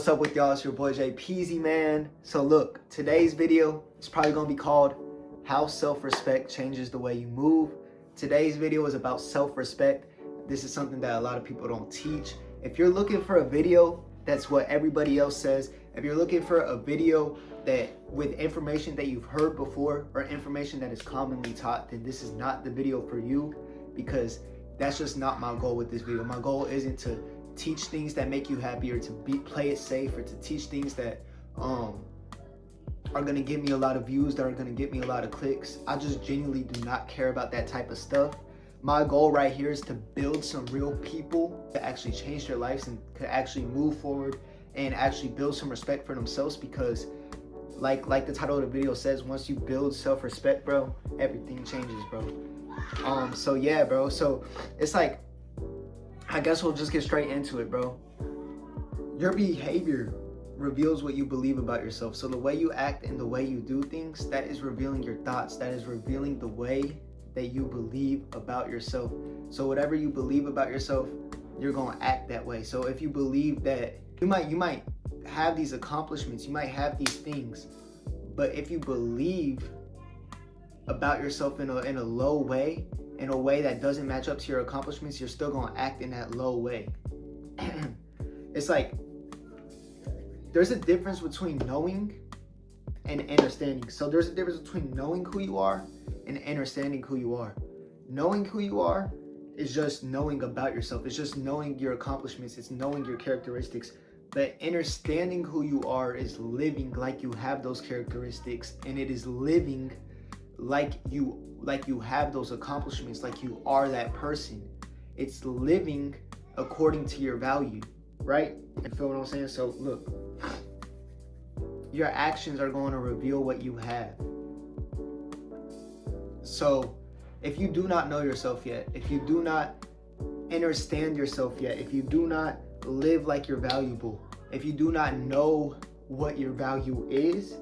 What's up with y'all? It's your boy Jay Peasy, man. So look, today's video is probably gonna be called How Self-Respect Changes the Way You Move. Today's video is about self-respect. This is something that a lot of people don't teach. If you're looking for a video that's what everybody else says, if you're looking for a video that with information that you've heard before or information that is commonly taught, then this is not the video for you, because that's just not my goal with this video. My goal isn't to teach things that make you happy, or to play it safe, or to teach things that are gonna get me a lot of views, that are gonna get me a lot of clicks. I just genuinely do not care about that type of stuff. My goal right here is to build some real people to actually change their lives and could actually move forward and actually build some respect for themselves, because like the title of the video says, once you build self-respect, bro, everything changes, bro. So yeah, bro, so it's like, I guess we'll just get straight into it, bro. Your behavior reveals what you believe about yourself. So the way you act and the way you do things, that is revealing your thoughts. That is revealing the way that you believe about yourself. So whatever you believe about yourself, you're gonna act that way. So if you believe that you might have these accomplishments, you might have these things, but if you believe about yourself in a low way, in a way that doesn't match up to your accomplishments, you're still gonna act in that low way. It's like, there's a difference between knowing and understanding. So there's a difference between knowing who you are and understanding who you are. Knowing who you are is just knowing about yourself. It's just knowing your accomplishments. It's knowing your characteristics. But understanding who you are is living like you have those characteristics, and it is living like you have those accomplishments, like you are that person. It's living according to your value, right? You feel what I'm saying? So look, your actions are going to reveal what you have. So if you do not know yourself yet, if you do not understand yourself yet, if you do not live like you're valuable, if you do not know what your value is,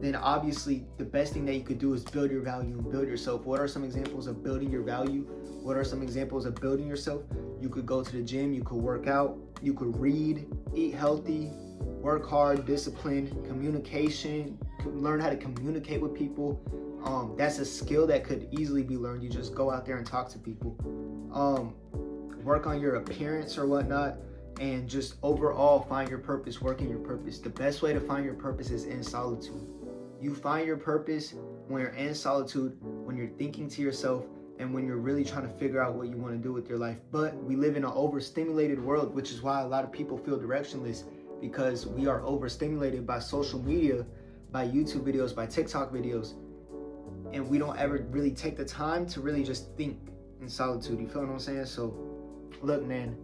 then obviously the best thing that you could do is build your value and build yourself. What are some examples of building your value? What are some examples of building yourself? You could go to the gym, you could work out, you could read, eat healthy, work hard, discipline, communication, learn how to communicate with people. That's a skill that could easily be learned. You just go out there and talk to people. Work on your appearance or whatnot, and just overall find your purpose, work in your purpose. The best way to find your purpose is in solitude. You find your purpose when you're in solitude, when you're thinking to yourself, and when you're really trying to figure out what you want to do with your life. But we live in an overstimulated world, which is why a lot of people feel directionless, because we are overstimulated by social media, by YouTube videos, by TikTok videos, and we don't ever really take the time to really just think in solitude. You feel what I'm saying? So look, man,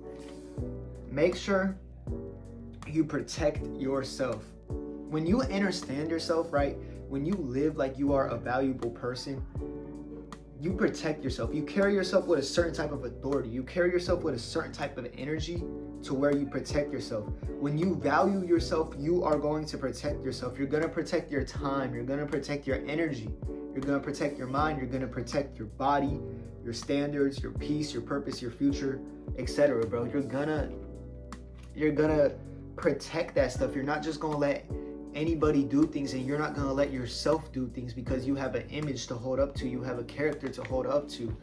make sure you protect yourself. When you understand yourself, right? When you live like you are a valuable person, you protect yourself. You carry yourself with a certain type of authority. You carry yourself with a certain type of energy to where you protect yourself. When you value yourself, you are going to protect yourself. You're going to protect your time. You're going to protect your energy. You're going to protect your mind. You're going to protect your body, your standards, your peace, your purpose, your future, etc., bro. You're gonna protect that stuff. You're not just gonna let anybody do things, and you're not gonna let yourself do things, because you have an image to hold up to. You have a character to hold up to,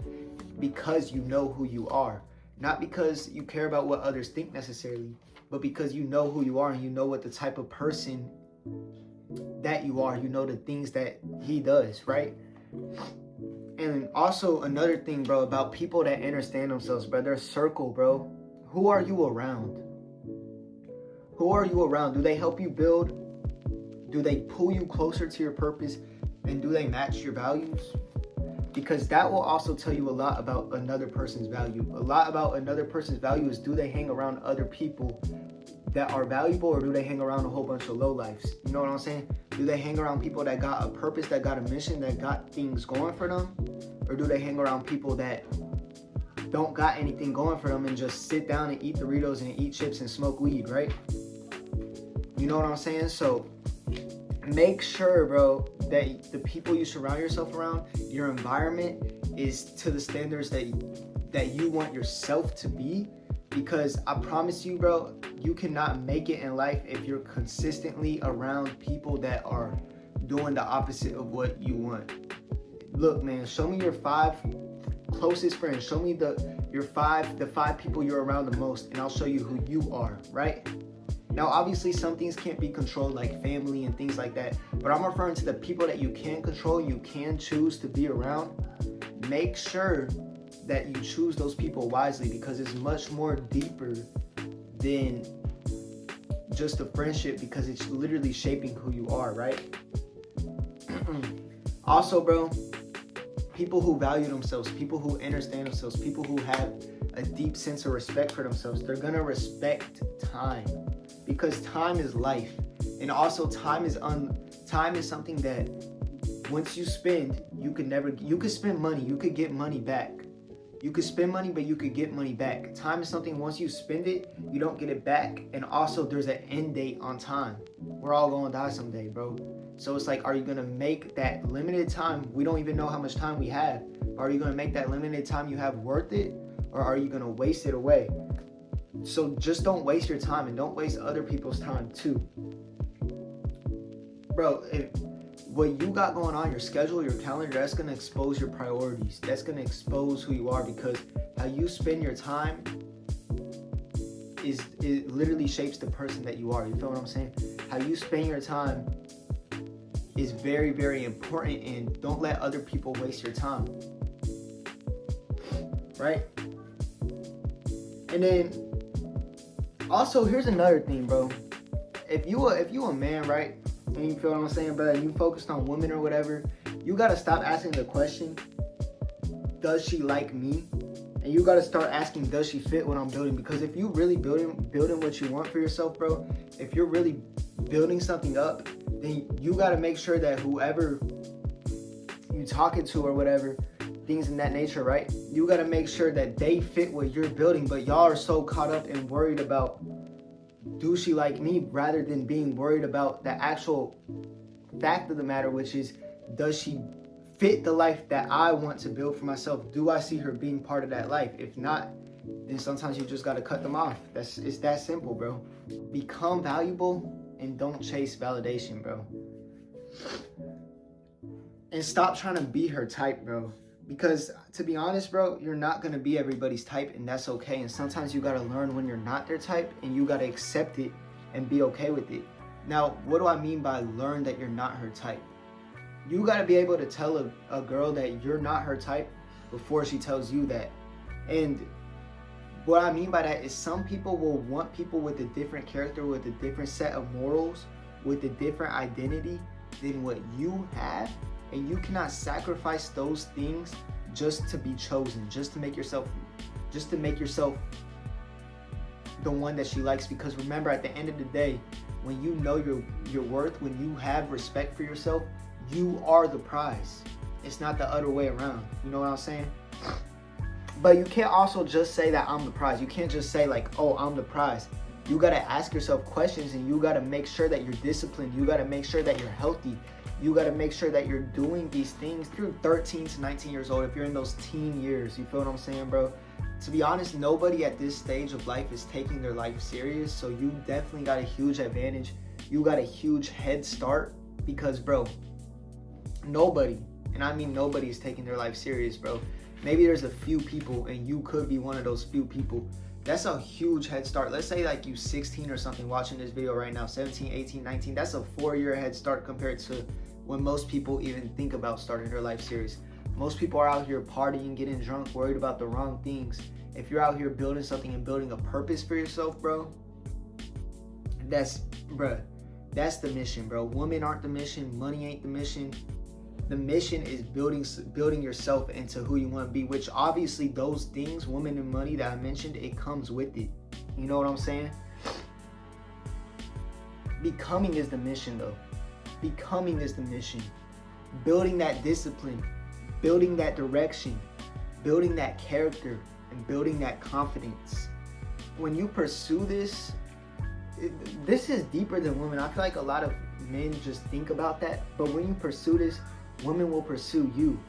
because you know who you are. Not because you care about what others think necessarily, but because you know who you are, and you know what the type of person that you are. You know the things that he does, right? And also another thing, bro, about people that understand themselves, bro, their circle, bro. Who are you around? Who are you around? Do they help you build? Do they pull you closer to your purpose? And do they match your values? Because that will also tell you a lot about another person's value. A lot about another person's value is, do they hang around other people that are valuable, or do they hang around a whole bunch of lowlifes? You know what I'm saying? Do they hang around people that got a purpose, that got a mission, that got things going for them? Or do they hang around people that don't got anything going for them and just sit down and eat Doritos and eat chips and smoke weed, right? You know what I'm saying? So make sure, bro, that the people you surround yourself around, your environment, is to the standards that you want yourself to be, Because I promise you, bro, you cannot make it in life if you're consistently around people that are doing the opposite of what you want. Look, man, show me your 5 closest friends. Show me the 5 people you're around the most, and I'll show you who you are, right? Now, obviously, some things can't be controlled, like family and things like that. But I'm referring to the people that you can control, you can choose to be around. Make sure that you choose those people wisely, because it's much more deeper than just a friendship, because it's literally shaping who you are, right? Also, bro, people who value themselves, people who understand themselves, people who have a deep sense of respect for themselves, they're gonna respect time, because time is life. And also time is something that once you spend, you could spend money, you could get money back. You could spend money, but you could get money back. Time is something, once you spend it, you don't get it back. And also there's an end date on time. We're all gonna die someday, bro. So it's like, are you gonna make that limited time? We don't even know how much time we have. Are you gonna make that limited time you have worth it? Or are you gonna waste it away? So just don't waste your time, and don't waste other people's time too. Bro, what you got going on, your schedule, your calendar, that's going to expose your priorities. That's going to expose who you are, because how you spend your time it literally shapes the person that you are. You feel what I'm saying? How you spend your time is very, very important, and don't let other people waste your time. Right? And then also, here's another thing, bro. If you a man, right? And you feel what I'm saying, brother, and you focused on women or whatever, you gotta stop asking the question, does she like me? And you gotta start asking, does she fit what I'm building? Because if you really building what you want for yourself, bro, if you're really building something up, then you gotta make sure that whoever you talking to or whatever, things in that nature, right? You gotta make sure that they fit what you're building, but y'all are so caught up and worried about, do she like me, rather than being worried about the actual fact of the matter, which is, does she fit the life that I want to build for myself? Do I see her being part of that life? If not, then sometimes you just got to cut them off. It's that simple, bro. Become valuable and don't chase validation, bro. And stop trying to be her type, bro. Because to be honest, bro, you're not going to be everybody's type, and that's okay. And sometimes you got to learn when you're not their type, and you got to accept it and be okay with it. Now, what do I mean by learn that you're not her type? You got to be able to tell a girl that you're not her type before she tells you that. And what I mean by that is, some people will want people with a different character, with a different set of morals, with a different identity than what you have. And you cannot sacrifice those things just to be chosen, just to make yourself the one that she likes. Because remember, at the end of the day, when you know your worth, when you have respect for yourself, you are the prize. It's not the other way around. You know what I'm saying? But you can't also just say that I'm the prize. You can't just say like, oh, I'm the prize. You got to ask yourself questions, and you got to make sure that you're disciplined. You got to make sure that you're healthy. You got to make sure that you're doing these things through 13 to 19 years old, if you're in those teen years. You feel what I'm saying, bro? To be honest, nobody at this stage of life is taking their life serious. So you definitely got a huge advantage. You got a huge head start, because, bro, nobody, and I mean nobody, is taking their life serious, bro. Maybe there's a few people, and you could be one of those few people. That's a huge head start. Let's say like you 16 or something watching this video right now, 17, 18, 19. That's a 4-year head start compared to when most people even think about starting their life series. Most people are out here partying, getting drunk, worried about the wrong things. If you're out here building something and building a purpose for yourself, bro, that's the mission, bro. Women aren't the mission. Money ain't the mission. The mission is building yourself into who you want to be, which obviously those things, women and money that I mentioned, it comes with it. You know what I'm saying? Becoming is the mission, though. Becoming is the mission. Building that discipline, building that direction, building that character, and building that confidence. When you pursue this, this is deeper than women. I feel like a lot of men just think about that, but when you pursue this, women will pursue you.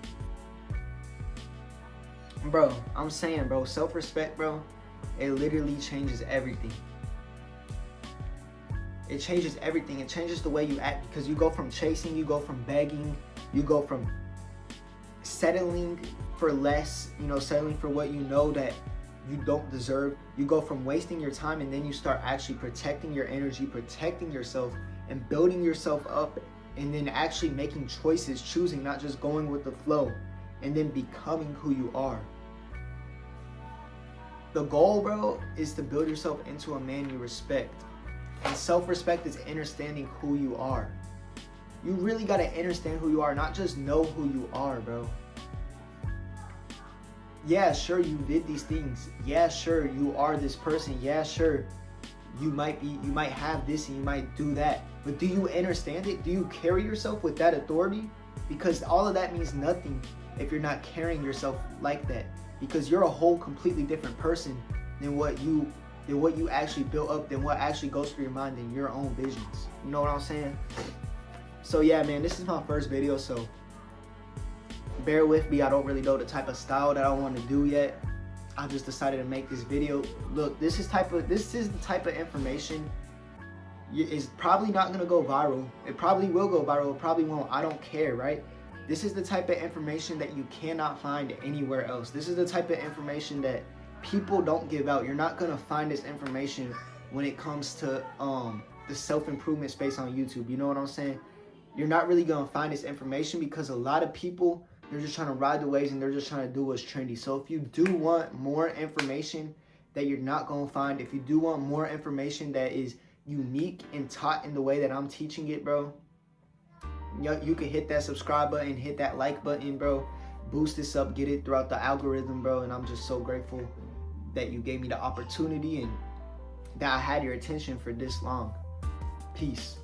Bro, I'm saying, bro, self-respect, bro, It literally changes everything. It changes everything. It changes the way you act, because you go from chasing, you go from begging, you go from settling for less, settling for what you know that you don't deserve. You go from wasting your time, and then you start actually protecting your energy, protecting yourself, and building yourself up, and then actually making choices, choosing, not just going with the flow, and then becoming who you are. The goal, bro, is to build yourself into a man you respect. And self-respect is understanding who you are. You really gotta understand who you are, not just know who you are, bro. Yeah, sure, you did these things. Yeah, sure, you are this person. Yeah, sure, you might have this and you might do that. But do you understand it? Do you carry yourself with that authority? Because all of that means nothing if you're not carrying yourself like that. Because you're a whole completely different person than what you actually built up, than what actually goes through your mind, than your own visions. You know what I'm saying? So yeah, man, this is my first video, so bear with me. I don't really know the type of style that I want to do yet. I just decided to make this video. Look, this is the type of information is probably not gonna go viral. It probably will go viral, it probably won't. I don't care, right? This is the type of information that you cannot find anywhere else. This is the type of information that people don't give out. You're not gonna find this information when it comes to the self-improvement space on YouTube. You know what I'm saying? You're not really gonna find this information because a lot of people, they're just trying to ride the waves and they're just trying to do what's trendy. So if you do want more information that you're not gonna find, if you do want more information that is unique and taught in the way that I'm teaching it, bro, you can hit that subscribe button, hit that like button, bro. Boost this up, get it throughout the algorithm, bro. And I'm just so grateful that you gave me the opportunity and that I had your attention for this long. Peace.